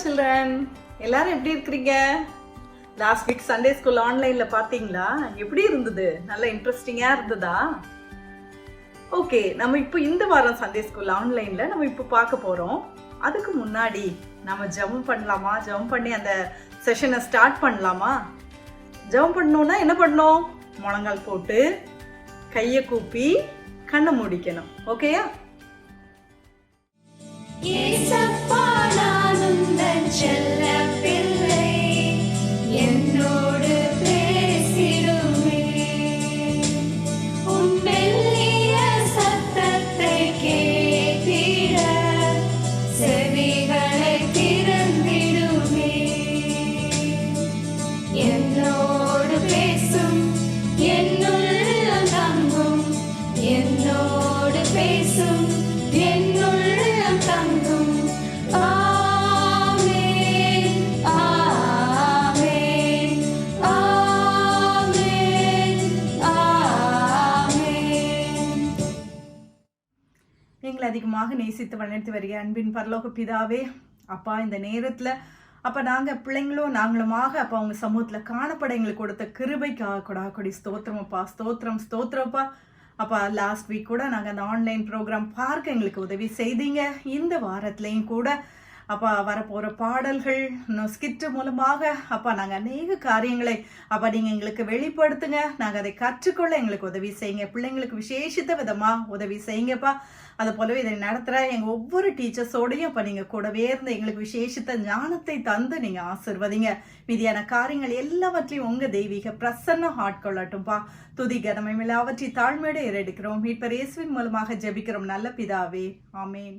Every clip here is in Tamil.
சில்ட்ரன், எல்லாரும் எப்படி இருக்கிறீங்க? லாஸ்ட் வீக் சண்டே ஸ்கூல் ஆன்லைன்ல பாத்தீங்களா? எப்படி இருந்தது? நல்ல இன்ட்ரெஸ்டிங்கா இருந்ததா? ஓகே, நம்ம இப்போ இந்த வாரம் சண்டே ஸ்கூல் ஆன்லைன்ல நம்ம இப்போ பார்க்க போறோம். அதுக்கு முன்னாடி நம்ம ஜெபம் பண்ணலாமா? ஜெபம் பண்ணி அந்த செஷனை ஸ்டார்ட் பண்ணலாமா? ஜெபம் பண்ணணும்னா என்ன பண்ணணும்? முழங்கால் போட்டு கையை கூப்பி கண்ணை மூடிக்கணும். ஓகேயா? என்னோடு பேசிடுமே, உன் மெல்லிய சத்தத்தை கேட்டிட செவிகளை திறந்திடுமே. என்னோடு பேசும், என்னுள்ளம் தங்கும், என்னோடு பேசும், என்னுள்ளம் தங்கும். எங்களை அதிகமாக நேசித்து வளர்த்து வருகிற அன்பின் பரலோக பிதாவே, அப்பா, இந்த நேரத்தில் அப்போ நாங்கள் பிள்ளைங்களும் நாங்களுமாக அப்போ அவங்க சமூகத்தில் காணப்பட எங்களுக்கு கொடுத்த கிருபைக்காக கொடி ஸ்தோத்திரமப்பா, ஸ்தோத்திரப்பா. அப்போ லாஸ்ட் வீக் கூட நாங்கள் அந்த ஆன்லைன் ப்ரோக்ராம் பார்க்க எங்களுக்கு உதவி செய்தீங்க. இந்த வாரத்துலேயும் கூட அப்பா வரப்போகிற பாடல்கள் ஸ்கிட்டு மூலமாக அப்பா நாங்கள் அநேக காரியங்களை அப்பா நீங்கள் எங்களுக்கு வெளிப்படுத்துங்க. நாங்கள் அதை கற்றுக்கொள்ள எங்களுக்கு உதவி செய்யுங்க. பிள்ளைங்களுக்கு விசேஷித்த விதமாக உதவி செய்யுங்கப்பா. அது போலவே இதை நடத்துகிற எங்கள் ஒவ்வொரு டீச்சர்ஸோடையும் அப்போ நீங்கள் கூடவே இருந்து எங்களுக்கு விசேஷித்த ஞானத்தை தந்து நீங்கள் ஆசிர்வதிங்க. மீதியான காரியங்கள் எல்லாவற்றையும் உங்கள் தெய்வீக பிரசன்னம் ஆட்கொள்ளட்டும்பா. துதி கனமை எல்லாவற்றை தாழ்மையோடு ஏறெடுக்கிறோம். மீட்பர் இயேசுவின் மூலமாக ஜெபிக்கிறோம் நல்ல பிதாவே, ஆமேன்.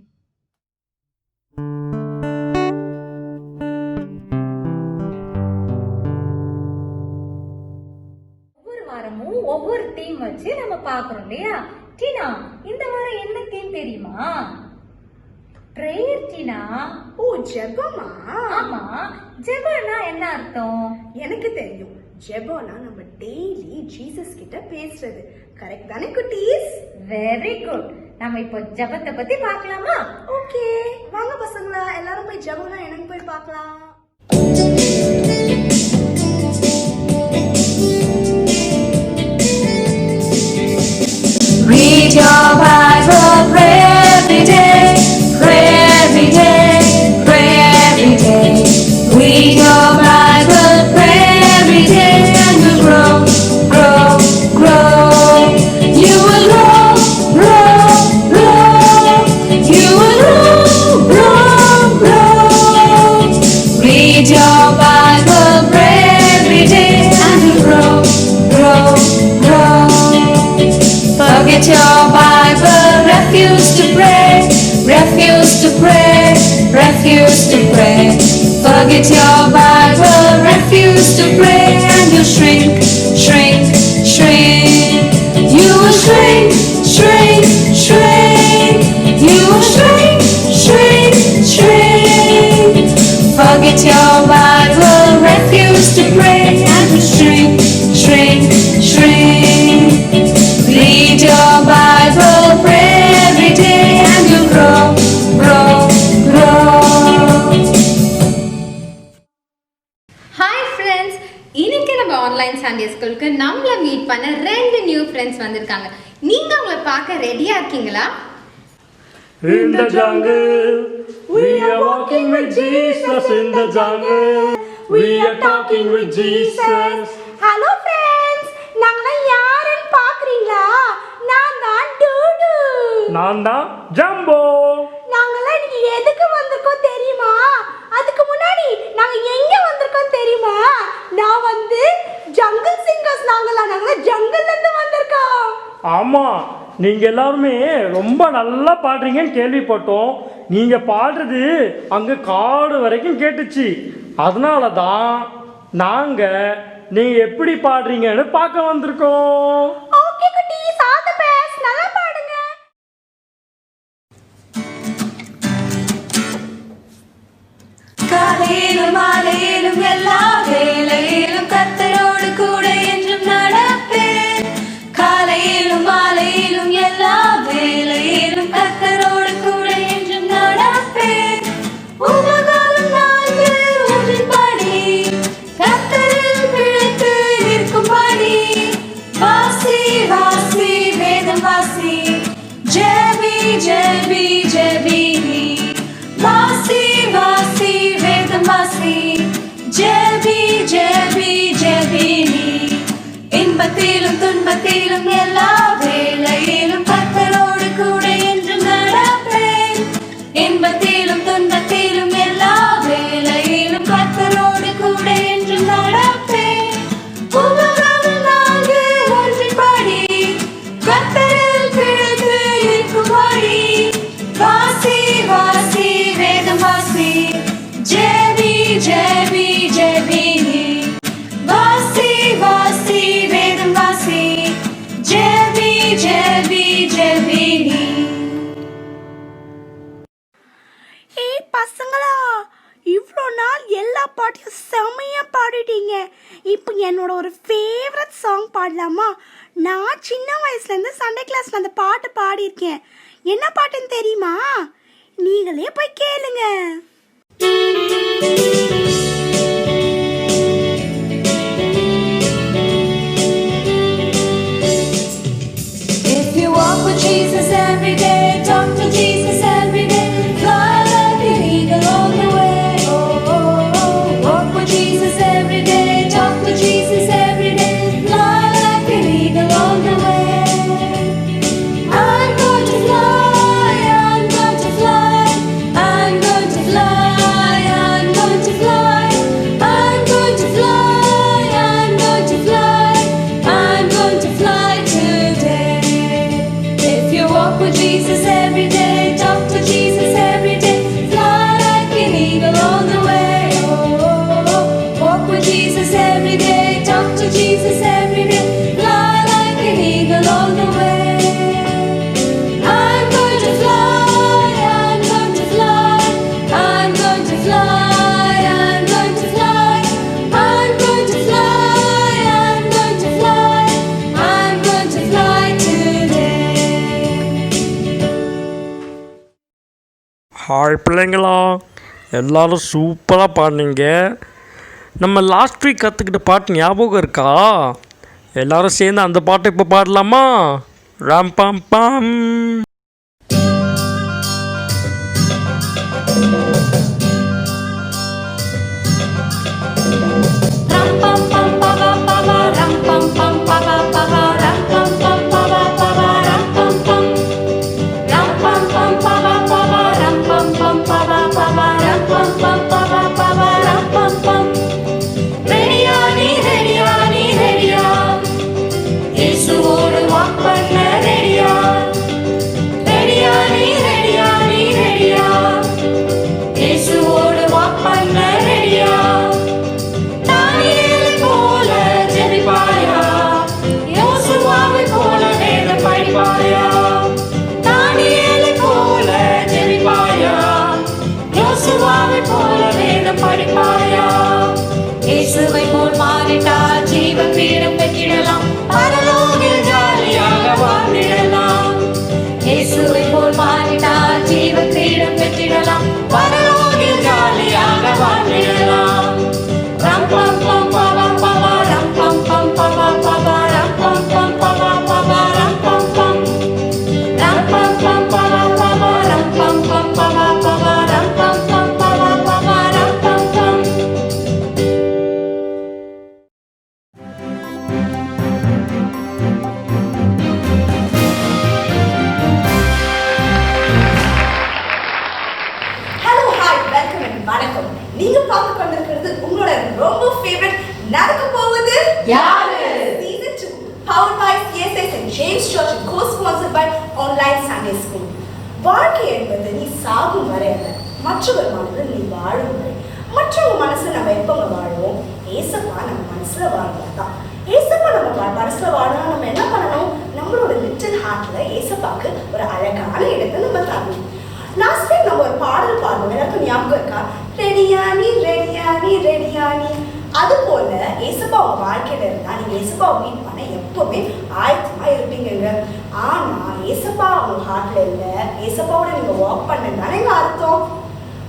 ஒவ்வொரு தீம் வச்சு நம்ம பாக்குறோம் இல்லையா? டீனா, இந்த வாரம் என்ன தீம் தெரியுமா? பிரேயர் டீனா. ஓ, ஜெபமா? ஆமா, ஜெபம்னா என்ன அர்த்தம்? எனக்கு தெரியும். ஜெபம்னா நம்ம டெய்லி ஜீசஸ் கிட்ட பேசுறது. கரெக்ட் தானே குட்டீஸ்? Very good. நம்ம இப்போ ஜெபத்தை பத்தி பார்க்கலாமா? ஓகே, வாங்க பசங்களா, எல்லாரும் போய் ஜெபம்னா எனக்கு போய் பார்க்கலாம். Read your Bible, pray every day, pray every day, pray every day. Read your Bible, pray every day, and you'll grow, grow, grow. You will grow, grow, grow. You will grow, grow, grow. Read your Bible, pray every day, and you'll grow, grow, grow. Forget your Bible, refuse to pray, refuse to pray, refuse to pray. Forget your Bible, refuse to pray, and you shrink, shrink, shrink. You will shrink, shrink, shrink. You will shrink, shrink, shrink. Forget your Bible, refuse to pray, and you shrink, shrink, shrink. Read your Bible, pray every day, and you grow, grow, grow. Hi friends, இன்னைக்கு நம்ம ஆன்லைன் சண்டே ஸ்கூலுக்கு நம்மள மீட் பண்ண 2 நியூ ஃப்ரெண்ட்ஸ் வந்திருக்காங்க. நீங்க அவங்கள பார்க்க ரெடியா இருக்கீங்களா? In the jungle, we are walking with Jesus. In the jungle, we are talking with Jesus. Hello friends, நாங்க யாருன்னு பாக்குறீங்களா? நான் தான் டூடு. நான் தான் ஜம்போ. நாங்கெல்லாம் இன்னைக்கு எதுக்கு வந்திருக்கோம் தெரியுமா? அதுக்கு முன்னாடி நாங்க எங்க வந்திருக்கோம் தெரியுமா? நான் வந்து ஜங்கிள் சிங்கர்ஸ். நாங்கெல்லாம் ஜங்கிள்ல இருந்து வந்திருக்கோம். ஆமா, நீங்க எல்லாருமே ரொம்ப நல்லா பாடுறீங்கன்னு கேள்விப்பட்டோம். நீங்க பாடுறது அங்க காடு வரைக்கும் கேட்டுச்சு. அதனால தான் நாங்க நீங்க எப்படி பாடுறீங்கன்னு பார்க்க வந்திருக்கோம். ஓகே குட்டி, சாத பேஸ் நல்லா பாடுங்க. காலையிலும் மாலையிலும் எல்லா வேளையிலும் கர்த்தரோடு கூட என்றும் நடப்பேன். காலையிலும் மாலையிலும் எல்லா வேளையிலும் கர்த்தரோடு கூட என்றும் நடப்பேன். உலகம் நான் ஜெபி ஜெபி நீ வாசி வாசி வேதம் வாசி ஜெபி ஜெபி ஜெபி நீ இன்பத்திலும் துன்பத்திலும் எல்லா வேளையிலும் கர்த்தரோடு கூட என்று நடப்பேன் இன்பத்திலும் துன்பத்திலும் எல்லா வேளையிலும் கர்த்தரோடு கூட என்று நடப்பேன் உலகம் நான்கு ஒன்றின்படி கர்த்தரில் பிழைத்து இருக்கும்படி வாசி வாசி வேதம் வாசி ஜெபி ஜெபி ஜெபி நீ வாசி வாசி வேதம் வாசி ஜெபி ஜெபி ஜெபி நீ ஏய் பசங்களா, இவ்வளோ நாள் எல்லா பாட்டையும் செம்மையாக பாடிட்டீங்க. இப்போ என்னோட ஒரு ஃபேவரட் சாங் பாடலாமா? நான் சின்ன வயசுலேருந்து சண்டே கிளாஸில் அந்த பாட்டு பாடியிருக்கேன். என்ன பாட்டுன்னு தெரியுமா? நீங்களே போய் கேளுங்க. If you walk with Jesus every day, talk to Jesus every day, fly like an eagle all the way. Oh, oh, oh. Walk with Jesus every day, talk to Jesus every day, fly like an eagle all the way. I'm going to fly, I'm going to fly, I'm going to fly, I'm going to fly, I'm going to fly, I'm going to fly, I'm going to fly today. If you walk with Jesus every day, talk to Jesus every day, fly like an eagle all the way. Oh, oh, oh. Walk with Jesus every day, talk to Jesus every day, fly like an eagle all the way. I'm going to fly, I'm going to fly, I'm going to fly, I'm going to fly, I'm going to fly, I'm going to fly, I'm going to fly today. Hi பிள்ளைங்களா, எல்லாரும் சூப்பராக பாடினீங்க. நம்ம லாஸ்ட் வீக் கற்றுக்கிட்ட பாட்டு ஞாபகம் இருக்கா? எல்லாரும் சேர்ந்து அந்த பாட்டை இப்போ பாடலாமா? ராம் பாம் பாம். Ram pam pam pa pa pa pa, ram pam pam pa pa pa pa, ram pam pam pa pa pa pa, ram pam pam, ram pam pam pa pa pa pa, ram pam pam pa pa pa pa, ram pam pam pa pa pa pa, ram pam pam. Ready-யா நீ ready-யா நீ ready-யா இயேசுவோடு walk பண்ண ready-யா ready-யா நீ ready-யா நீ ready-யா இயேசுவோடு walk பண்ண ready-யா தானியேலை போல ஜெபிப்பாயா யோசுவாவை போல வேதம் படிப்பாயா தானியேலை போல ஜெபிப்பாயா யோசுவாவை போல வேதம் படிப்பாயா இயேசுவை போல் மாறிட்டால் ஜீவ பீடம் பெற்றிடலாம் பரலோகில் ஜாலியாக வாழ்ந்திடலாம் இயேசுவை போல் மாறிட்டால் ஜீவ பீடம் பெற்றிடலாம் பரலோகில் ஜாலியாக வாழ்ந்திடலாம் ரம் பம் பம் பம் பம் ரம் பம் பம் பம் பம் ரம் பம் பம் பம் பம் ரம் பம் பம் ரம் பம் பம் பம் பம் ரம் பம் பம் பம் பம் ரம் பம் பம் பம் பம் ரம் பம் பம். ஹலோ ஹாய் வெல்கம் அண்ட் வணக்கம். நீங்க பார்த்து கொண்டிருக்கிறது உங்களோட ரொம்ப ஃபேவரட் நடக்க போகுது யாரு? Season 2 powered by CSS and James Church and co-sponsored by Online Sunday School. வாழ்க்கை என்பது நீ சாகும் வரை அல்ல, மற்றவர் மனதில் நீ வாழும் வரை. மற்றவங்க மனசுல நம்ம எப்பங்க வாழுவோம்? ஏசப்பா நம்ம மனசுல வாழ்வாதான். ஏசப்பா நம்ம மனசுல வாழணும். நம்ம என்ன பண்ணணும்? நம்மளோட லிட்டில் ஹார்ட்ல ஏசப்பாக்கு ஒரு அழகான இடத்தை நம்ம தரணும். லாஸ்ட் டைம் நம்ம ஒரு பாடல் பாடுவோம், எல்லாருக்கும் ஞாபகம் இருக்கா? ரெடியானி ரெடியானி ரெடியானி. அது போல ஏசப்பா உங்க வாழ்க்கையில இருந்தா நீங்க ஏசப்பாவை மீட் பண்ண எப்பவுமே ஆயத்தமா இருப்பீங்க. ஆனா ஏசப்பா உங்க ஹார்ட்ல இல்ல, ஏசப்பாவோட நீங்க வாக் பண்ணதானே அர்த்தம்.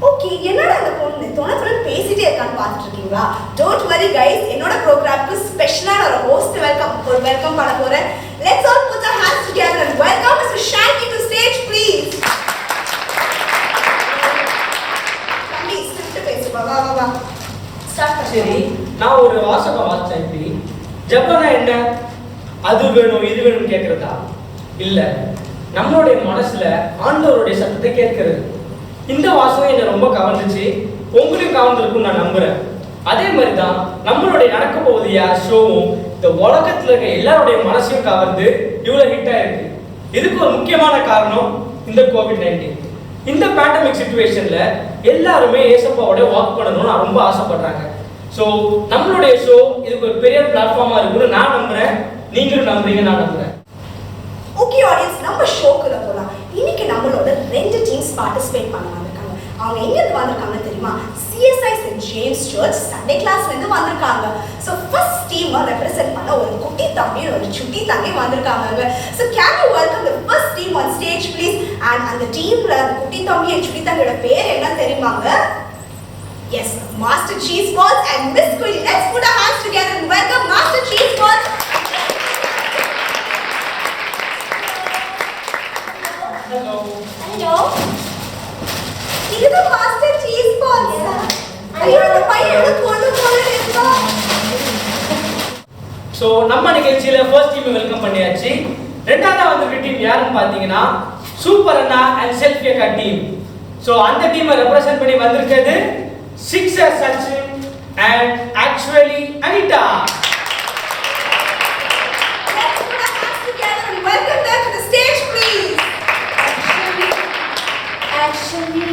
ஓகே, என்னடா அந்த பொண்ணு தொணத்துடன் பேசிட்டே இருக்கான்னு பார்த்துட்டு இருக்கீங்களா? டோன்ட் வரி கைஸ், என்னோட ப்ரோக்ராம்க்கு ஸ்பெஷலான ஒரு ஹோஸ்ட் வெல்கம் பண்ண போறேன். Let's all put our hands together and welcome Mr. Shanky to stage, please. வேணும் இது வேணும்னு கேட்கறதா? இல்ல, நம்மளுடைய மனசுல ஆண்டவருடைய சத்தத்தை கேட்கிறது. இந்த வாசகம் என்னை ரொம்ப கவர்ந்துச்சு, உங்களையும் கவர்ந்துருக்கும் நான் நம்புறேன். அதே மாதிரிதான் நம்மளுடைய நடக்க போகுது ஷோவும் இந்த உலகத்துல இருக்க எல்லாருடைய மனசையும் கவர்ந்து இவ்வளவு ஹிட் ஆயிருக்கு. இதுக்கு ஒரு முக்கியமான காரணம் இந்த COVID-19. இந்த பேண்டமிக் சிச்சுவேஷன்ல எல்லாருமே ஏசப்பாவோட வாக் பண்ணணும்னு ரொம்ப ஆசைப்படுறாங்க. ஸோ நம்மளுடைய ஷோ இதுக்கு ஒரு பெரிய பிளாட்ஃபார்மா இருக்குன்னு நான் நம்புறேன், நீங்களும் நம்புறீங்க, நான் நம்புறேன். ஓகே ஆடியன்ஸ், நம்ம ஷோக்குள்ள போலாம். இன்னைக்கு நம்மளோட 2 டீம்ஸ் பார்ட்டிசிபேட் பண்ண வந்திருக்காங்க. அவங்க எங்க இருந்து வந்திருக்காங்கன்னு தெரியுமா? CSI St. James Church Sunday கிளாஸ்ல இருந்து வந்திருக்காங்க. சோ ஃபர்ஸ்ட் டீம் ரெப்ரசன்ட் பண்ண ஒரு குட்டி தம்பி ஒரு சுட்டி தங்கி வந்திருக்காங்க. So can you welcome the first team on stage please? And அந்த டீம்ல குட்டி தம்பி and சுட்டி தங்கியோட பேர் என்ன தெரியுமாங்க? Yes, Master Cheese Balls and Miss Queen. Let's put our hands together and welcome Master Cheese Balls. Hello. Hello. இதுதான் மாஸ்டர் சீஸ் பால்ஸ். ஐயோ, இந்த பையன் எவ்வளவு பொண்ணு போல இருக்கா. ஸோ நம்ம நிகழ்ச்சியில ஃபர்ஸ்ட் டீம் வெல்கம் பண்ணியாச்சு. ரெண்டாவது வந்திருக்க டீம் யாருன்னு பார்த்தீங்கன்னா சூப்பர் அண்ணா அண்ட் செல்ஃபி அக்கா டீம். ஸோ அந்த டீமை ரெப்ரசென்ட் பண்ணி வந்திருக்கிறது sixer Sachin and actually Anitha. Let's put our hands together and welcome them to the stage, please. Actually,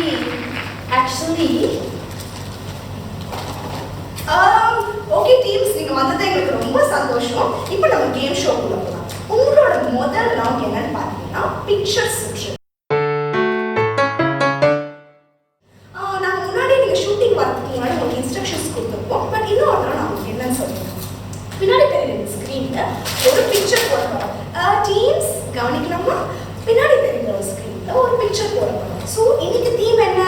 okay teams, நீங்க வந்தது எங்களுக்கு ரொம்ப சந்தோஷம். இப்போ நம்ம கேம் ஷோக்குள்ள போலாம். உங்களோட முதல் ரவுண்ட் என்னன்னு பார்த்தீங்கன்னா பிக்சர் செக்ஷன். நாங்க முன்னாடி நீங்க ஷூட்டிங் வரதுக்கு முன்னாடி உங்களுக்கு இன்ஸ்ட்ரக்ஷன்ஸ் கொடுத்துருப்போம். பட் இன்னொரு தடவை நான் உங்களுக்கு என்னன்னு சொல்றேன். பின்னாடி தெரியுற ஸ்கிரீன்ல ஒரு பிக்சர் போட போறோம். டீம்ஸ் கவனிக்கலாமா? பின்னாடி தெரியுற ஒரு ஸ்கிரீன்ல ஒரு பிக்சர் போட போறோம். சோ இன்னைக்கு தீம் என்ன?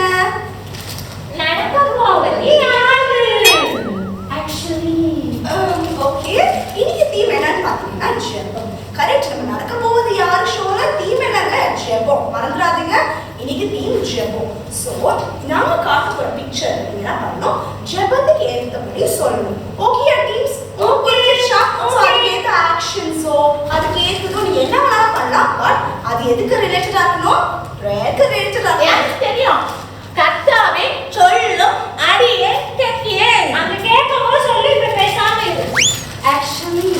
ஓகே, இன்னைக்கு தீம் என்னன்னு பாத்தீங்கன்னா ஜெபம். கரெக்ட். நம்ம நடக்க போவது யாரு ஷோல தீம் என்னங்க? ஜெபம். மறந்துடாதீங்க, இன்னைக்கு தீம் ஜெபம். சோ நாம காட்ட போற பிக்சர் நீங்க என்ன பண்ணணும்? ஜெபத்துக்கு ஏத்தபடி சொல்லணும். Okay teams? Okay shop. So அதுக்கு ஏத்த ஆக்ஷன்ஸோ அதுக்கு ஏத்ததோ நீங்க என்ன வேணாலும் பண்ணலாம். பட் அது எதுக்கு ரிலேட்டடா இருக்கணும்? பிரேயருக்கு ரிலேட்டடா இருக்கணும். எனக்கு தெரியும். கர்த்தாவே சொல்லும் அடியே கேட்கியே. அந்த கேட்கும்போது சொல்லி இப்ப பேசாம இரு. ஆக்சுவலி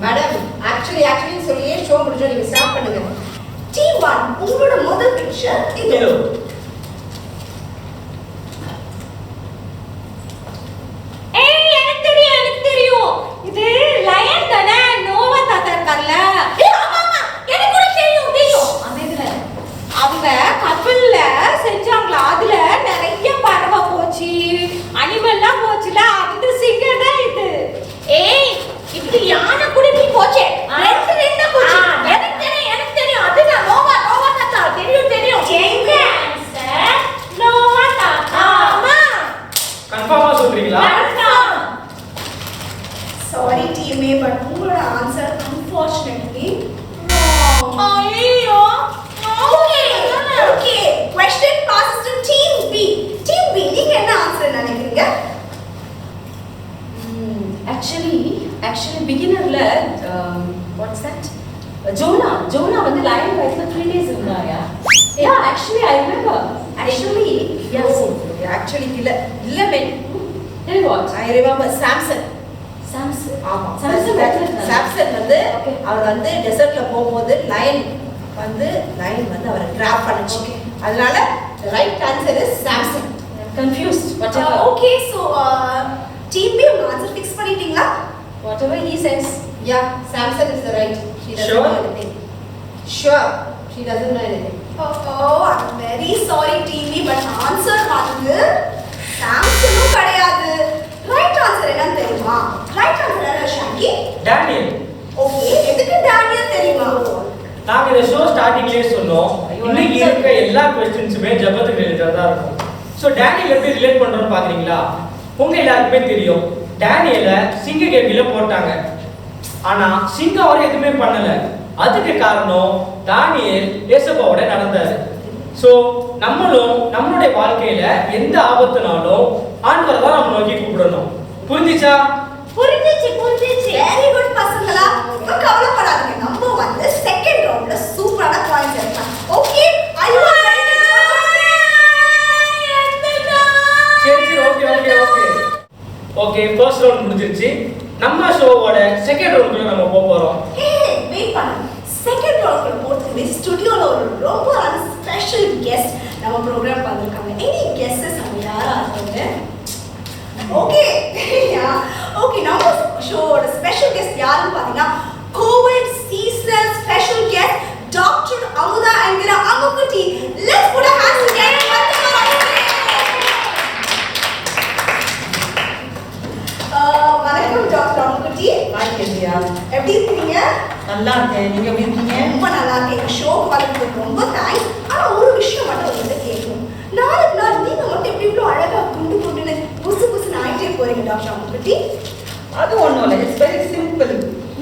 மேடம், ஆக்சுவலி சொல்லியே ஷோ முடிஞ்சோ நீங்க ஸ்டார்ட் பண்ணுங்க. டீம் 1 உங்களோட முதல் பிக்சர் இது. ஏய், எனக்கு தெரியும். இது லயன் தானே? நோவா தாத்தா இருக்கார்ல. ஆமா, எனக்கு கூட தெரியும். அந்த இதுல அவங்க கப்பல்ல செஞ்சாங்களா, அதுல நிறைய பறவை போச்சு, அனிமல்லாம் போச்சுல, அந்த சிங்கம் தான் இது. ஏய், இப்படி யானை குடிப்பி போச்சே. ரெண்டு போச்சு. எனக்கு தெரியும். அதுதான் நோவா தாத்தா. தெரியும். எங்க ஆன்சர்? நோவா தாத்தா. ஆமா. கன்ஃபார்மா சொல்றீங்களா? சாரி டீமே, பட் உங்களோட ஆன்சர் unfortunately wrong. ஐயோ. Okay. Question passes to team B. Team B, நீங்க என்ன ஆன்சர் நினைக்கிறீங்க? Actually beginnerல what's that? Jonah வந்து lion வயசுல 3 days இருந்தாயா? Yeah, actually I remember. Yes. Actually இல்ல men. Tell me what? I remember Samson. ஆமா. Samson வந்து Okay. அவர் வந்து டெசர்ட்ல போகும்போது lion வந்து அவரை ட்ராப் பண்ணுச்சு. அதனால right answer is Samson. Confused. Whatever. Okay, so team B உங்க ஆன்சர் ஃபிக்ஸ் பண்ணிட்டீங்களா? Whatever he says. Yeah, Samson is the right. She doesn't Sure? know anything. Sure, she doesn't know anything. Oh, I'm very sorry TV, but answer வந்து சாம்சனும் கிடையாது. ரைட் ஆன்சர் என்னன்னு தெரியுமா? ரைட் ஆன்சர் என்ன ஷாங்கி? டேனியல். ஓகே, எதுக்கு டேனியல் தெரியுமா? நாங்க இந்த ஷோ ஸ்டார்டிங்லயே சொன்னோம், இன்னைக்கு இருக்க எல்லா क्वेश्चंसுமே ஜெபத்துக்கு ரிலேட்டடா தான் இருக்கும். சோ டேனியல் எப்படி ரிலேட் பண்றோம்னு பாக்குறீங்களா? உங்க எல்லாருக்குமே தெரியும், டேனியல சிங்க கேபில போட்டாங்க. ஆனா சிங்கம் அவர் எதுவுமே பண்ணல. அதுக்கு காரணம் தானியேல் ஏசப்பாவோட நடந்தாரு. சோ நம்மளும் நம்மளுடைய வாழ்க்கையில எந்த ஆபத்துனாலும் ஆண்டவரை தான் நம்ம நோக்கி கூப்பிடணும். புரிஞ்சுச்சா? புரிஞ்சிச்சு. வெரி குட் பசங்களா. So கவலைப்படாதீங்க, நம்ம வந்து செகண்ட் ரவுண்ட்ல சூப்பரான பாயிண்ட்ஸ் எடுக்கலாம். ஓகே, ஐ யூ சரி okay okay okay okay first round முடிஞ்சிருச்சு. நம்ம ஷோவோட செகண்ட் ரவுண்டுக்குள்ள நம்ம போக போறோம். வெயிட் பண்ணுங்க. செகண்ட் ரவுண்ட்ல போறதுக்கு ஸ்டுடியோல ஒரு ரொம்ப ஸ்பெஷல் கெஸ்ட் நம்ம ப்ரோகிராம் பண்ணிருக்காங்க. எனி கெஸ்டஸ் அவங்க யாரா இருக்காங்க? ஓகே ஓகே, நம்ம ஷோவோட ஸ்பெஷல் கெஸ்ட் யாருன்னு பாத்தீங்கன்னா Covid seasonal special guest doctor Amudha என்கிற Ammukutty. Let's put a hands together. வணக்கம் டாக்டர் அம்முக்குட்டி. ஹாய் கேந்தியா, எப்படி இருக்கீங்க? நல்லா இருக்கேன். நீங்க எப்படி இருக்கீங்க? ரொம்ப நல்லா இருக்கேன். ஷோ பார்த்துட்டு ரொம்ப தேங்க்ஸ். ஆனா ஒரு விஷயம் மட்டும் வந்து கேட்கணும். நாளைக்கு நாள் நீங்க மட்டும் எப்படி இவ்வளோ அழகா குண்டு குண்டுன்னு புசு புசுன்னு ஆயிட்டே போறீங்க டாக்டர் அம்முக்குட்டி? அது ஒன்றும் இல்லை, இட்ஸ் வெரி சிம்பிள்.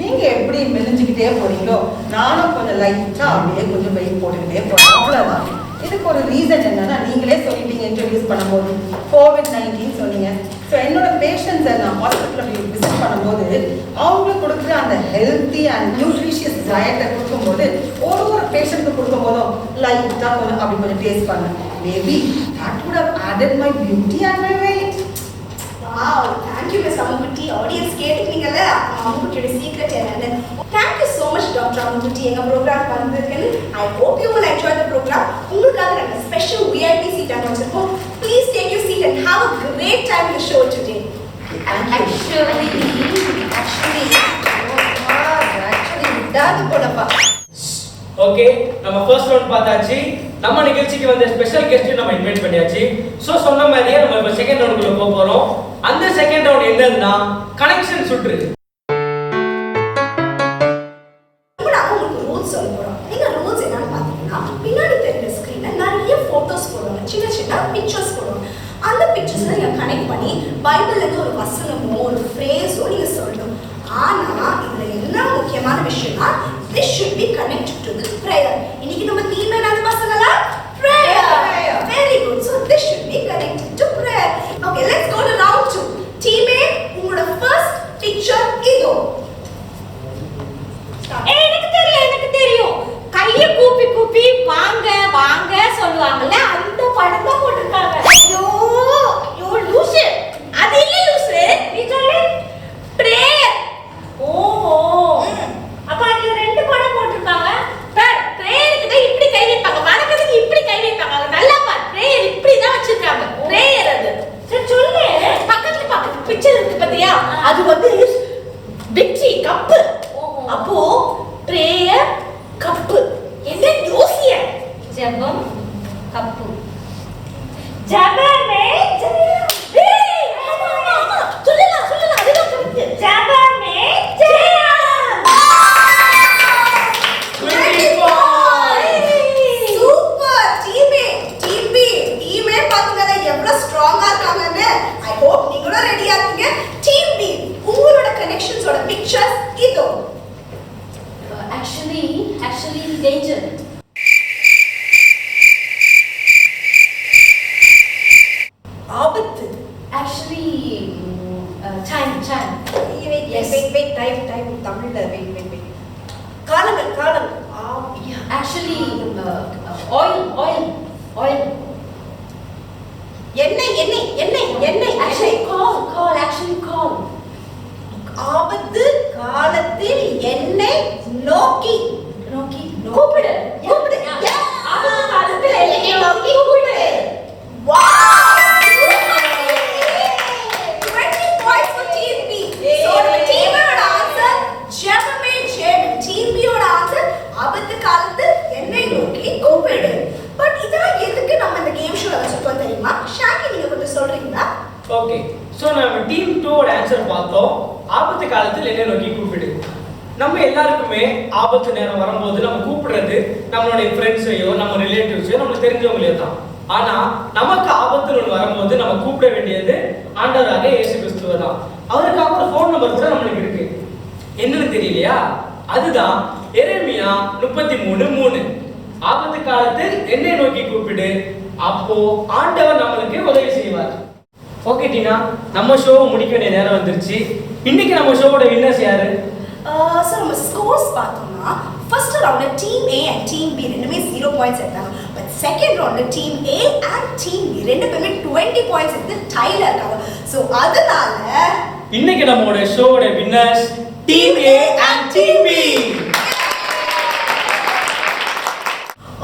நீங்க எப்படி மெலிஞ்சுக்கிட்டே போறீங்களோ நானும் கொஞ்சம் லைட்டா அப்படியே கொஞ்சம் வெயிட் போட்டுக்கிட்டே போறேன், அவ்வளவுதான். இதுக்கு ஒரு ரீசன் என்னன்னா, நீங்களே சொல்லிட்டீங்க இன்ட்ரடியூஸ் பண்ணும்போது COVID-19 சொன்னீங்க. ஸோ என்னோட பேஷண்ட்ஸை நான் ஹாஸ்பிட்டலில் விசிட் பண்ணும்போது அவங்களுக்கு கொடுக்குற அந்த ஹெல்த்தி அண்ட் நியூட்ரிஷியஸ் டயட்டை கொடுக்கும்போது ஒரு பேஷண்ட்டுக்கு கொடுக்கும்போதும் லைட்டாக கொஞ்சம் அப்படி கொஞ்சம் டேஸ்ட் பண்ணேன். Maybe that would have added my beauty and my weight. Wow, thank you miss Ammukutty. Audience கேட்டுக்கிட்டீங்கல்ல அம்முக்குட்டியோட சீக்ரெட் என்னன்னு. Thank you so much doctor Ammukutty எங்க ப்ரோக்ராம் வந்ததுக்கு. I hope you will enjoy the program. உங்களுக்காக நாங்க ஸ்பெஷல் VIP சீட் அங்க வச்சிருக்கோம். Please take your seat and have a great time in the show today. Actually, இதாவது போடப்பா. ஓகே, நம்ம ஃபர்ஸ்ட் ரவுண்ட் பார்த்தாச்சு. நம்ம நிகழ்ச்சிக்கு வந்த ஸ்பெஷல் கெஸ்ட் நம்ம இன்வைட் பண்ணியாச்சு. ஸோ சொன்ன மாதிரியே நம்ம இப்போ செகண்ட் ரவுண்டுக்குள்ள போக போறோம். அந்த செகண்ட் ரவுண்ட் என்னதுன்னா கனெக்ஷன் சுற்று. இப்போ நான் உங்களுக்கு ரூல்ஸ் சொல்ல போறோம். நீங்க ரூல்ஸ் என்னன்னு பாத்தீங்கன்னா, பின்னாடி தெரியுற ஸ்கிரீன்ல நிறைய போட்டோஸ் போடுவாங்க, சின்ன சின்ன பிக்சர்ஸ் போடுவாங்க. அந்த பிக்சர்ஸ்ல நீங்க கனெக்ட் பண்ணி பைபிள்ல இருந்து ஒரு வசனமோ ஒரு ஃப்ரேஸோ நீங்க சொல்லணும். ஆனா இதுல என்ன முக்கியமான விஷயம்னா, this should be connected to the prayer. இன்னைக்கு நம்ம தீம் என்னது பசங்களா? Prayer. Very good. So this should be connected to prayer. Okay, let's go to round 2. Team A, உங்களோட first picture இதோ. எனக்கு தெரியும். கையை கூப்பி கூப்பி வாங்க வாங்க சொல்லுவாங்கல்ல, அந்த படம் தான் போட்டிருக்காங்க. ஐயோ ஐயோ லூசு, அது இல்ல லூசு, நீ சொல்லு. பிரேயர். ஓஹோ, அப்ப அதுல ரெண்டு படம் போட்டிருக்காங்க. பிரேயருக்கு தான் இப்படி கை வைப்பாங்க, வணக்கத்துக்கு இப்படி கை வைப்பாங்க. நல்லா பாரு, பிரேயர் இப்படி தான் வச்சிருக்காங்க. பிரேயர் அது. சரி சொல்லு. பக்கத்துல பிக்சர் இருக்கு பாத்தியா, அது வந்து பிக்சி கப்பு. அப்போ பிரேயர் கப்பு என்ன யோசிய? ஜெபம் கப்பு. ஜெபமே ஏய் ஆமா சொல்லலாம் அதுதான் கரெக்ட். ஜெபமே ஜெயம். சூப்பர் டீமே. டீமே பாத்தீங்கன்னா எவ்வளவு ஸ்ட்ராங்கா இருக்காங்கன்னு. ஐ ஹோப் நீங்களும் ரெடியா இருக்கீங்க. டீம் பி, உங்களோட கனெக்ஷன்ஸோட பிக்சர்ஸ் இதோ. Actually danger. ஆபத்து. Actually time. Wait, time தமிழ்ல wait. காலங்கள். Actually oil. எண்ணெய். Actually call. ஆபத்து காலத்தில் என்னை நோக்கி கூப்பிடு. ஆபத்து காலத்தில் என்னை நோக்கி கூப்பிடு. Wow! 20 points for Team B. So நம்ம team ஓட answer ஜெபமே ஜெயம். Team B ஓட answer ஆபத்து காலத்தில் என்னை நோக்கி கூப்பிடு. பட் இதெல்லாம் எதுக்கு நம்ம இந்த கேம் ஷோல வச்சிருக்கோம் தெரியுமா? ஷாக்கி நீங்க கொஞ்சம் சொல்றீங்களா? ஓகே, ஸோ நம்ம டீம் 2 ஓட ஆன்சர் பார்த்தோம். ஆபத்து காலத்தில் என்ன நோக்கி கூப்பிடு. நம்ம எல்லாருக்குமே ஆபத்து நேரம் வரும்போது நம்ம கூப்பிடுறது நம்மளுடைய ஃப்ரெண்ட்ஸையோ நம்ம ரிலேட்டிவ்ஸையோ நம்மளுக்கு தெரிஞ்சவங்களையோ தான். ஆனா நமக்கு ஆபத்து ஒன்று வரும்போது நம்ம கூப்பிட வேண்டியது ஆண்டவராக இயேசு கிறிஸ்துவை தான். அவருக்காக ஒரு ஃபோன் நம்பர் கூட நம்மளுக்கு இருக்கு. என்னன்னு தெரியலையா? அதுதான் எரேமியா 33:3. ஆபத்து காலத்தில் என்னை நோக்கி கூப்பிடு, அப்போ ஆண்டவர் நம்மளுக்கு உதவி செய்வார். ஓகே டீனா, நம்ம ஷோவை முடிக்க வேண்டிய நேரம் வந்துருச்சு. இன்னைக்கு நம்ம ஷோவோட வின்னர்ஸ் யாரு? ஸோ நம்ம ஸ்கோர்ஸ் பார்த்தோம்னா ஃபர்ஸ்ட் ரவுண்டில் team A and team B ரெண்டுமே 0 பாயிண்ட்ஸ் எடுத்தாங்க. பட் செகண்ட் ரவுண்டில் team A and team B ரெண்டு பேருமே 20 பாயிண்ட்ஸ் எடுத்து டைல இருக்காங்க. ஸோ அதனால இன்னைக்கு நம்மளோட ஷோவோட winners team A and team B.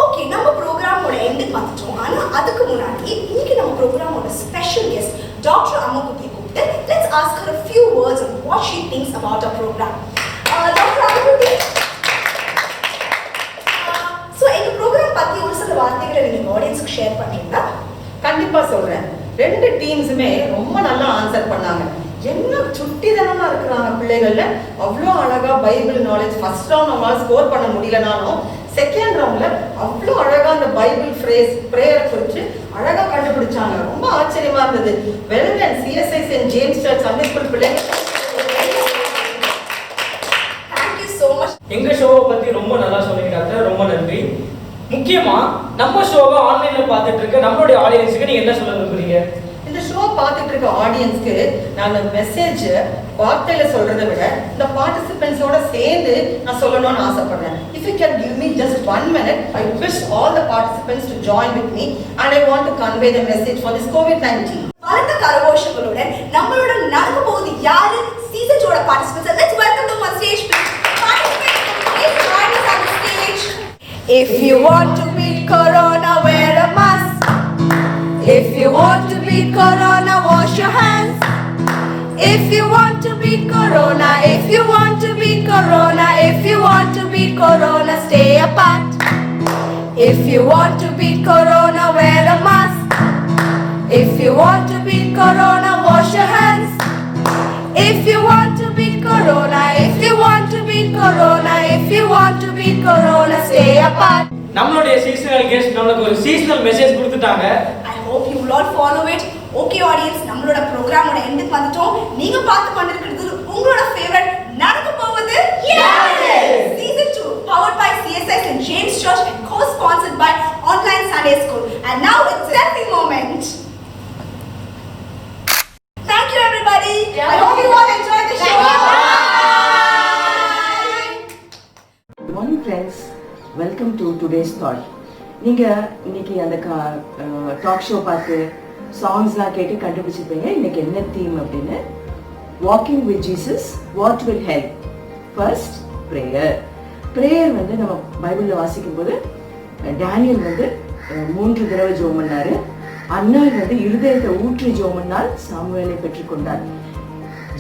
Okay, நம்ம ப்ரோக்ராமோட எண்டுக்கு வந்துட்டோம். ஆனால் அதுக்கு முன்னாடி இன்னைக்கு நம்ம ப்ரோக்ராமோட ஸ்பெஷல் கெஸ்ட் டாக்டர் அம்முக்குட்டியை கூப்பிட்டு let's ask her a few words on what she thinks about our program. Doctor Ammukutty, so எங்கள் ப்ரோக்ராம் பற்றி ஒரு சில வார்த்தைகளை நீங்கள் ஆடியன்ஸுக்கு ஷேர் பண்ணுறீங்களா? கண்டிப்பா சொல்றேன். ரெண்டு டீம்ஸுமே ரொம்ப நல்லா ஆன்சர் பண்ணாங்க. என்ன சுட்டிதனமா இருக்கிறாங்க பிள்ளைகள்ல. அவ்வளோ அழகா பைபிள் நாலேஜ் ஃபர்ஸ்ட் ரவுண்ட் அவங்களால ஸ்கோர் பண்ண முடியலனாலும் செகண்ட் ரவுண்ட்ல அவ்வளோ அழகா அந்த பைபிள் ஃப்ரேஸ் பிரேயரை குறித்து அழகா கண்டுபிடிச்சாங்க. ரொம்ப ஆச்சரியமா இருந்தது. Well done CSIs and James church Sunday school பிள்ளைங்க. Thank you so much. எங்க ஷோவை பத்தி ரொம்ப நல்லா சொன்னீங்க டாக்டர், ரொம்ப நன்றி. முக்கியமா நம்ம ஷோவை ஆன்லைன்ல பார்த்துட்டு இருக்க நம்மளுடைய ஆடியன்ஸுக்கு நீங்க என்ன சொல்ல விரும்புறீங்க? இந்த ஷோ பார்த்துட்டு இருக்க ஆடியன்ஸ்க்கு நான் மெசேஜ் வார்த்தையில சொல்றதை விட இந்த பார்ட்டிசிபென்ட்ஸோட சேர்ந்து நான் சொல்லணும்னு ஆசைப்படுறேன். If you can give me just 1 minute, I wish all the participants to join with me and I want to convey the message for this COVID-19. பலத்த கரகோஷங்களுடன் நம்மளோட நடக்க போகுது யாரு சீசனோட participants. Let's welcome them on stage please. Participants, please join us on the stage. If you want to beat corona, wear a mask. If you want to beat corona, wash your hands. If you want to beat corona, if you want to beat corona, if you want to beat corona, stay apart. If you want to beat corona, wear a mask. If you want to beat corona, wash your hands. If you want to beat corona, if you want to beat corona, if you want to beat corona, stay apart. நம்மளுடைய சீசனல் கெஸ்ட் நமக்கு ஒரு சீசனல் மெசேஜ் கொடுத்துட்டாங்க. I hope you will all follow it. Okay audience, நம்மளோட ப்ரோக்ராமோட எண்டுக்கு வந்துட்டோம். நீங்க பார்த்து கொண்டிருக்கிறது உங்களோட ஃபேவரட் நடக்க போகுது யாரு season 2 powered by CSS and James Church and co-sponsored by Online Sunday School. And now it's selfie moment. Thank you everybody. I hope you all enjoyed the show. Bye. Good morning friends. Welcome to today's thought. நீங்கள் இன்னைக்கு அந்த டாக் ஷோ பார்த்து சாங்ஸ்லாம் கேட்டு கண்டுபிடிச்சிருப்பீங்க இன்னைக்கு என்ன தீம் அப்படின்னு. Walking with Jesus, what will help. First prayer. Prayer வந்து நம்ம பைபிளில் வாசிக்கும் போது டேனியல் வந்து 3 தடவை ஜெபம் பண்ணாரு. அன்னாள் வந்து இருதயத்தை ஊற்றி ஜெபம் பண்ணால் சாமுவேலை பெற்றுக்கொண்டார்.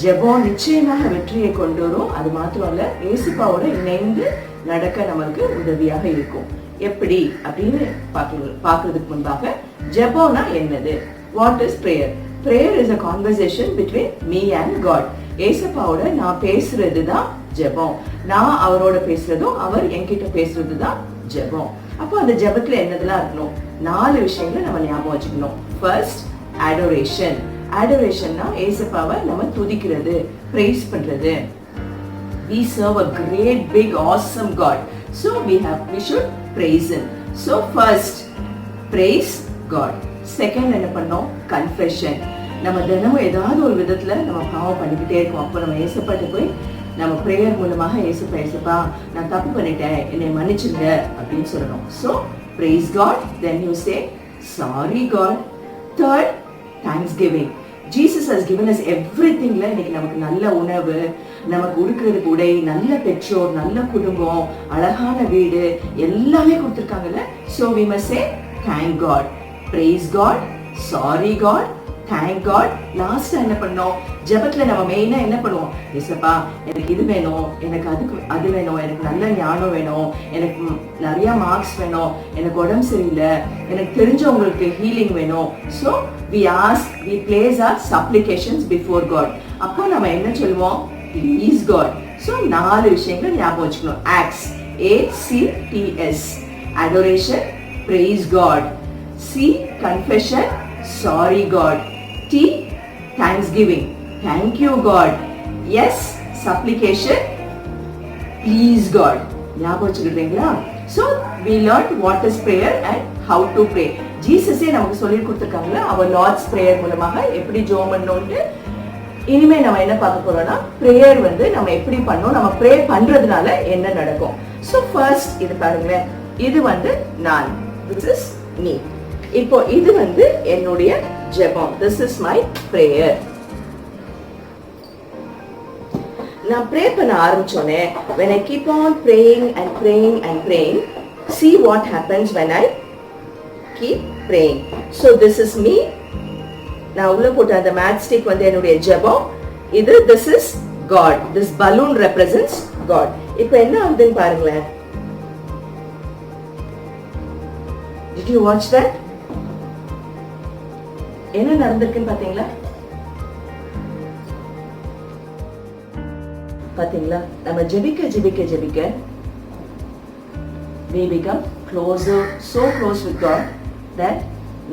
ஜெபம் நிச்சயமாக வெற்றியை கொண்டு வரும். அது மாத்திரம் இல்ல, ஏசுப்பாவோட இணைந்து நடக்க நமக்கு உதவியாக இருக்கும். எப்படி அப்படின்னு பார்க்கறதுக்கு முன்பாக ஜெபம்னா என்னது? What is prayer? Prayer is a conversation between me and God. ஏசப்பாவோட நான் பேசுறது தான் ஜெபம். நான் அவரோட பேசுறதும் அவர் என்கிட்ட பேசுறது தான் ஜெபம். அப்போ அந்த ஜெபத்துல என்னதெல்லாம் இருக்கணும்? 4 விஷயங்களை நம்ம ஞாபகம் வச்சுக்கணும். First adoration. adorationனா ஏசப்பாவை நம்ம துதிக்கிறது, praise பண்றது. We serve a great big awesome God, so we should praise him. So first praise God. Second என்ன பண்ணோம்? confession. நம்ம தினமும் ஏதாவது ஒரு விதத்துல நம்ம பாவம் பண்ணிக்கிட்டே இருக்கோம். அப்போ நம்ம ஏசப்பாட்ட போய் நம்ம பிரேயர் மூலமாக ஏசப்பா நான் தப்பு பண்ணிட்டேன், என்னை மன்னிச்சுங்க அப்படின்னு சொல்லணும். So praise God, then you say sorry God. Third, thanksgiving. Jesus has given us everything. இன்னைக்கு நமக்கு நல்ல உணவு, நமக்கு உடுக்கிறதுக்கு உடை, நல்ல பெற்றோர், நல்ல குடும்பம், அழகான வீடு எல்லாமே கொடுத்துருக்காங்கல்ல. So we must say thank God, praise God, sorry God, thank God. Last என்ன பண்ணோம்? ஜெபத்துல நம்ம மெயினா என்ன பண்ணுவோம்? ஏசப்பா எனக்கு இது வேணும், எனக்கு அது வேணும், எனக்கு நல்ல ஞானம் வேணும், எனக்கு நிறைய மார்க்ஸ் வேணும், எனக்கு உடம்பு சரியில்லை, எனக்கு தெரிஞ்சவங்களுக்கு ஹீலிங் வேணும். So we ask, we place our supplications before God. அப்போ நம்ம என்ன சொல்லுவோம்? Please God. ஸோ 4 விஷயங்களை ஞாபகம் வச்சுக்கணும். Acts, ACTS, adoration, praise God. C, confession, sorry God. T, thanksgiving, thank you God. S, supplication, please God. ஞாபகம் வச்சுக்கிட்டீங்களா? So we learned what is prayer and how to pray. ஜீசஸே நமக்கு சொல்லி கொடுத்துருக்காங்களா அவர் லார்ட்ஸ் பிரேயர் மூலமாக எப்படி ஜெபம் பண்ணணும்னு. இனிமே நம்ம என்ன பார்க்க போறோம்னா பிரேயர் வந்து நம்ம எப்படி பண்ணோம், நம்ம ப்ரே பண்றதுனால என்ன நடக்கும். ஸோ ஃபர்ஸ்ட் இது பாருங்களேன், இது வந்து நான், this is me. இப்போ இது வந்து என்னுடைய ஜெபம், this is my prayer. நான் ப்ரே பண்ண ஆரம்பிச்சோனே when I keep on praying and praying and praying, see what happens when I keep praying. So this is me. நான் உள்ள போட்ட அந்த மேட் ஸ்டிக் வந்து என்னுடைய ஜெபம். இது this is God. This balloon represents God. இப்போ என்ன ஆகுதுன்னு பாருங்களேன். Did you watch that? என்ன நடந்திருக்குன்னு பாத்தீங்களா? பாத்தீங்களா? நம்ம ஜெபிக்க ஜெபிக்க ஜெபிக்க we become closer, so close with God that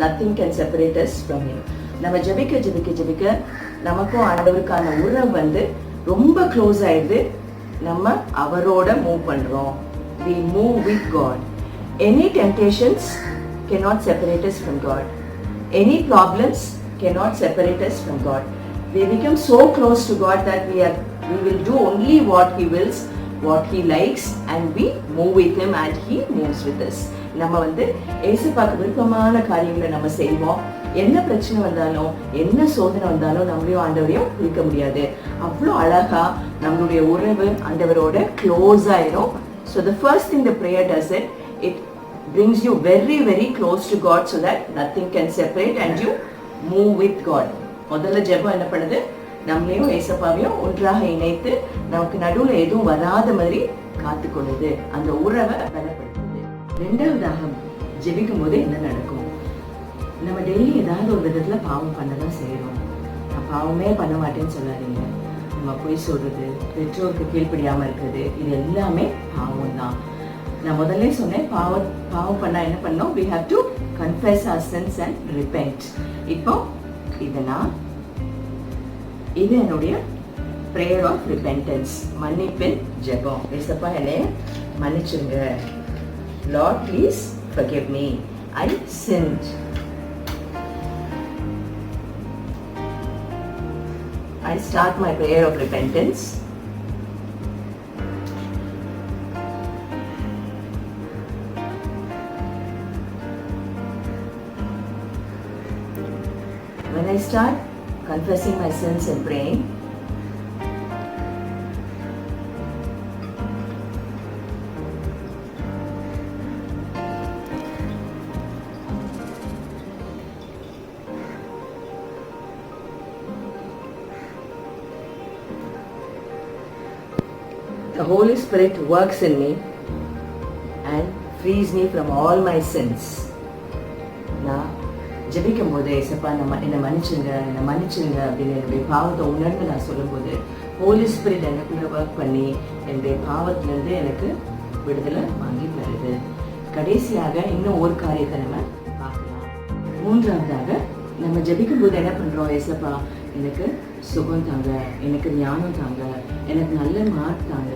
nothing can separate us from Him. நம்ம ஜெபிக்க ஜெபிக்க ஜெபிக்க நமக்கும் ஆண்டவருக்கான உறவு வந்து ரொம்ப க்ளோஸ் ஆயிடுது. நம்ம அவரோட மூவ் பண்றோம். We move with God. Any temptations cannot separate us from God. Any problems cannot separate us from God. We become so close to God that we will do only what He wills, what He likes, and we move with Him and He moves with us. நம்ம வந்து ஏசப்பாக்கு விருப்பமான காரியங்களை நம்ம செய்வோம். என்ன பிரச்சனை வந்தாலும் என்ன சோதனை வந்தாலும் நம்மளையும் ஆண்டவரையும் பிரிக்க முடியாது. அவ்வளோ அழகா நம்மளுடைய உறவு ஆண்டவரோட க்ளோஸ் ஆயிரும். So the first thing the prayer does it brings you very very close to God so that nothing can separate and you move with God. முதல்ல ஜெபம் என்ன பண்ணுது, நம்மளையும் ஏசப்பாவையும் ஒன்றாக இணைத்து நமக்கு நடுவுல எதுவும் வராத மாதிரி காத்துக்கொள்ளுது, அந்த உறவை பலப்படுத்துது. ரெண்டாவதாக ஜெபிக்கும் போது என்ன நடக்கும், நம்ம டெய்லி ஏதாவது ஒரு விதத்துல பாவம் பண்ணதான் செய்யறோம். நான் பாவமே பண்ண மாட்டேன்னு சொல்லாதீங்க. நம்ம பொய் சொல்றது, பெற்றோருக்கு கீழ்ப்படியாம இருக்கிறது, இது எல்லாமே பாவம் தான். நான் முதல்ல சொன்னேன், பாவம் பண்ணா என்ன பண்ணோம், we have to confess our sins and repent. இப்போ இது என்னுடைய prayer of repentance, மன்னிப்பின் ஜெபம். ஏசப்பா என்னை மன்னிச்சுங்க, Lord please forgive me, I sinned. I start my prayer of repentance. When I start confessing my sins and praying, the Holy Spirit works in me and frees me from all my sins. நான் ஜெபிக்கும் போது ஏசப்பா என்னை மன்னிச்சுங்க அப்படின்னு என்னுடைய பாவத்தை உணர்ந்து நான் சொல்லும்போது ஹோலி ஸ்பிரிட் எனக்குள்ள ஒர்க் பண்ணி என்னுடைய பாவத்திலேருந்து எனக்கு விடுதலை வாங்கி தருது. கடைசியாக இன்னும் ஒரு காரியத்தை நம்ம பார்க்கலாம். மூன்றாவதாக நம்ம ஜெபிக்கும் போது என்ன பண்றோம், ஏசப்பா எனக்கு சுகம் தாங்க, எனக்கு ஞானம் தாங்க, எனக்கு நல்ல மார்க் தாங்க.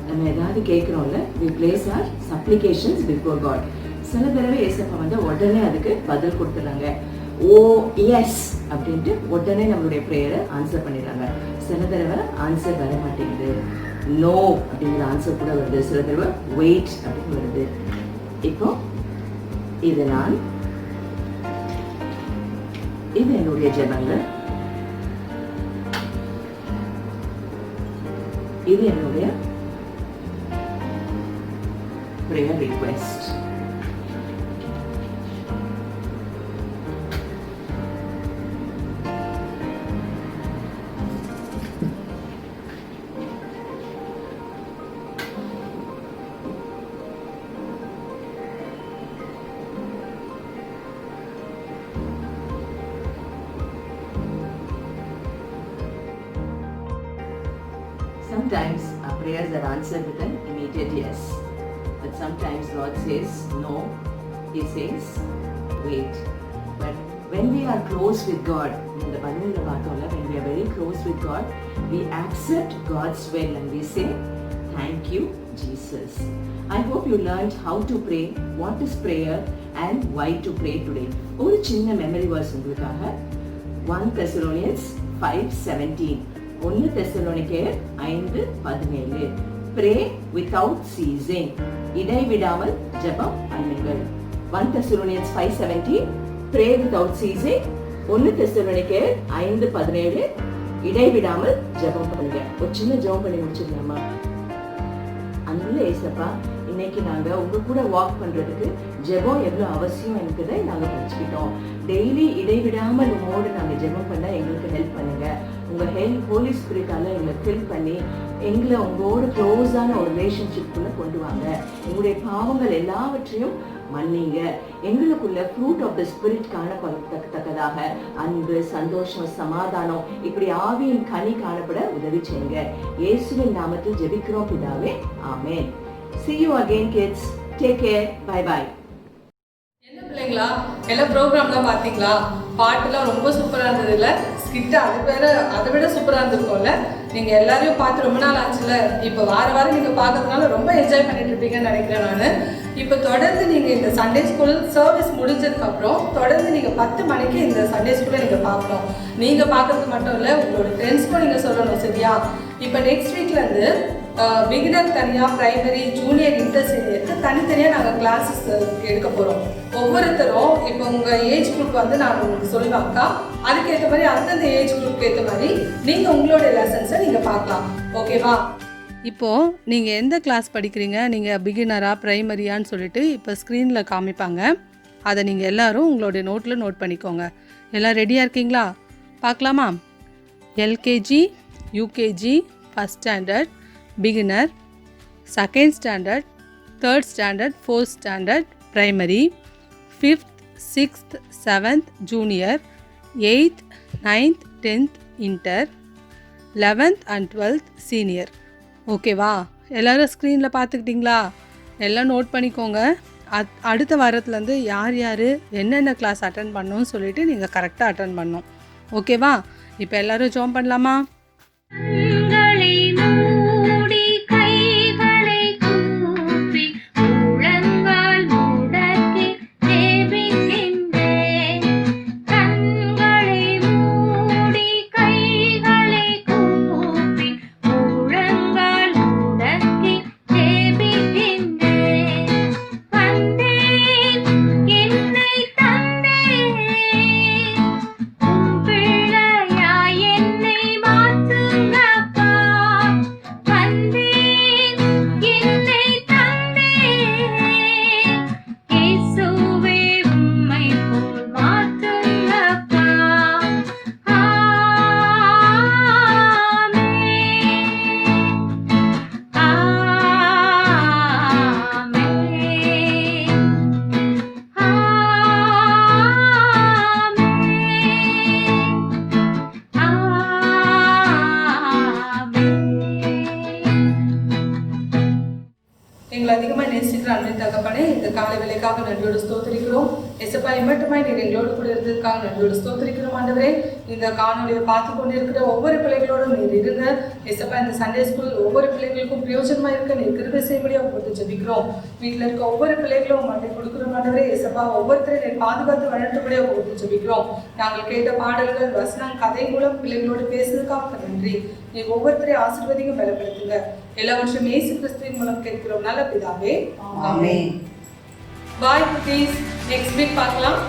நம்ம ஏதாவது கேட்குறோம்ல, we place our supplications before God. சில தடவை ஏசப்பா வந்து உடனே அதுக்கு பதில் கொடுத்துறாங்க. ஓ எஸ் அப்படின்ட்டு உடனே நம்மளுடைய ப்ரேயரை ஆன்சர் பண்ணிடுறாங்க. சில தடவை ஆன்சர் வர மாட்டேங்குது, நோ அப்படிங்கிற ஆன்சர் கூட வருது. சில தடவை வெயிட் அப்படின்னு வருது. இப்போ இது என்னுடைய ஜெபங்கள், இது என்னுடைய prayer request. Sometimes our prayers are answered with an immediate yes. But sometimes God says no, He says wait. But when we are close with God, when we are very close with God, we accept God's will and we say, thank you, Jesus. I hope you learned how to pray, what is prayer and why to pray today. ஒரு சின்ன memory verse உங்களுக்காக 1 Thessalonians 5:17. 1 தெசலோனிக்கேயர் 5:17. Pray without ceasing. இடைவிடாமல் ஜெபம் பண்ணுங்கள். 1 Thessalonians 5:17. Pray without ceasing. 1 தெசலோனிக்கேயர் 5:17. இடைவிடாமல் ஜெபம் பண்ணுங்க. ஒரு சின்ன ஜெபம் பண்ணி முடிச்சிடலாமா? அன்புள்ள ஏசப்பா, இன்னைக்கு நாங்க உங்க கூட வாக் பண்றதுக்கு ஜெபம் எவ்வளவு அவசியம் என்பதை நாங்க படிச்சுக்கிட்டோம். டெய்லி இடைவிடாமல் உங்களோடு நாங்க ஜெபம் பண்ண எங்களுக்கு ஹெல்ப் பண்ணுங்க. உங்க ஹோலி ஸ்பிரிட்டால எங்களை ஃபில் பண்ணி எங்களை உங்களோட க்ளோஸான ஒரு ரிலேஷன்ஷிப்குள்ள கொண்டு வாங்க. எங்களுடைய பாவங்கள் எல்லாவற்றையும் மன்னிங்க. எங்களுக்குள்ள ஃப்ரூட் ஆஃப் த ஸ்பிரிட் காணப்படத்தக்கதாக அன்பு, சந்தோஷம், சமாதானம், இப்படி ஆவியின் கனி காணப்பட உதவி செய்யுங்க. இயேசுவின் நாமத்தில் ஜெபிக்கிறோம் பிதாவே, ஆமென். See you again kids. Take care. Bye bye. என்ன பிள்ளைங்களா, எல்லா ப்ரோக்ராம்லாம் பார்த்தீங்களா? பாட்டுலாம் ரொம்ப சூப்பராக இருந்தது இல்லை? ஸ்கிட்டு அதை விட சூப்பராக இருந்திருக்கோம்ல? நீங்கள் எல்லாரையும் பார்த்து ரொம்ப நாள் ஆச்சுல. இப்போ வாரம் நீங்கள் பார்க்கறதுனால ரொம்ப என்ஜாய் பண்ணிட்டு இருப்பீங்கன்னு நினைக்கிறேன் நான். இப்போ தொடர்ந்து நீங்கள் இந்த சண்டே ஸ்கூல் சர்வீஸ் முடிஞ்சதுக்கப்புறம் தொடர்ந்து நீங்கள் 10 மணிக்கு இந்த சண்டே ஸ்கூலை நீங்கள் பார்க்கணும். நீங்கள் பார்க்கறது மட்டும் இல்லை, உங்களோட ஃப்ரெண்ட்ஸ்க்கும் நீங்கள் சொல்லணும், சரியா? இப்போ நெக்ஸ்ட் வீக்லேருந்து பிகினர் தனியாக, ப்ரைமரி, ஜூனியர், இன்டர் சீனியருக்கு தனித்தனியாக நாங்கள் கிளாஸஸ் எடுக்க போகிறோம். ஒவ்வொருத்தரும் இப்போ உங்கள் ஏஜ் குரூப் வந்து நான் உங்களுக்கு சொல்லுவாக்கா, அதுக்கேற்ற மாதிரி அந்தந்த ஏஜ் குரூப்க்கு ஏற்ற மாதிரி நீங்கள் உங்களோட லெசன்ஸை நீங்கள் பார்க்கலாம். ஓகேவா? இப்போது நீங்கள் எந்த கிளாஸ் படிக்கிறீங்க, நீங்கள் பிகினரா ப்ரைமரியான்னு சொல்லிட்டு இப்போ ஸ்க்ரீனில் காமிப்பாங்க. அதை நீங்கள் எல்லோரும் உங்களுடைய நோட்டில் நோட் பண்ணிக்கோங்க. எல்லாம் ரெடியாக இருக்கீங்களா? பார்க்கலாமா? LKG, UKG, first standard, beginner, second standard, third standard, fourth standard primary, 5th, 6th, 7th junior, 8th, 9th, 10th inter, 11th and 12th senior. ஓகேவா? எல்லோரும் ஸ்க்ரீனில் பார்த்துக்கிட்டிங்களா? எல்லாம் நோட் பண்ணிக்கோங்க. அடுத்த வாரத்துலேருந்து யார் யார் என்னென்ன கிளாஸ் அட்டன் பண்ணணும்னு சொல்லிவிட்டு நீங்கள் கரெக்டாக அட்டன் பண்ணணும். ஓகேவா? இப்போ எல்லோரும் ஜாயின் பண்ணலாமா? எங்களை அதிகமாக நேசிக்கிற அன்பின் தகப்பனே, இந்த காலை வேலைக்காக நன்றியோடு ஸ்தோத்திரிக்கிறோம். எசப்பா, இம்மட்டுமாய் நீர் எங்களோடு கூட இருந்ததுக்காக நன்றியோடு ஸ்தோத்திரிக்கிறோம். ஆண்டவரே, இந்த காணொலியை பார்த்து கொண்டு இருக்கிற ஒவ்வொரு பிள்ளைகளோடும் நீர் இருங்க. எசப்பா, இந்த சண்டே ஸ்கூல் ஒவ்வொரு பிள்ளைகளுக்கும் பிரயோஜனமாக இருக்க நீர் கிருபை செய்யும்படியாக உங்களுக்கு ஜெபிக்கிறோம். வீட்டில் இருக்க ஒவ்வொரு பிள்ளைகளும் மண்டை கொடுக்குறோம். ஆண்டவரே, எசப்பா, ஒவ்வொருத்தரையும் நீர் பாதுகாத்து வளர்த்துபடியாக உங்களுக்கு ஜெபிக்கிறோம். நாங்கள் கேட்ட பாடல்கள், வசனம், கதை மூலம் பிள்ளைகளோடு பேசுறதுக்காக நன்றி. நீர் ஒவ்வொருத்தரையும் ஆசீர்வதிங்க, பலப்படுத்துங்க. எல்லாவற்றையும் இயேசு கிறிஸ்துவின் மூலம் கேட்கிறோம் நல்ல பிதாவே, ஆமென். பாய் குட்டீஸ், நெக்ஸ்ட் வீக் பார்க்கலாம்.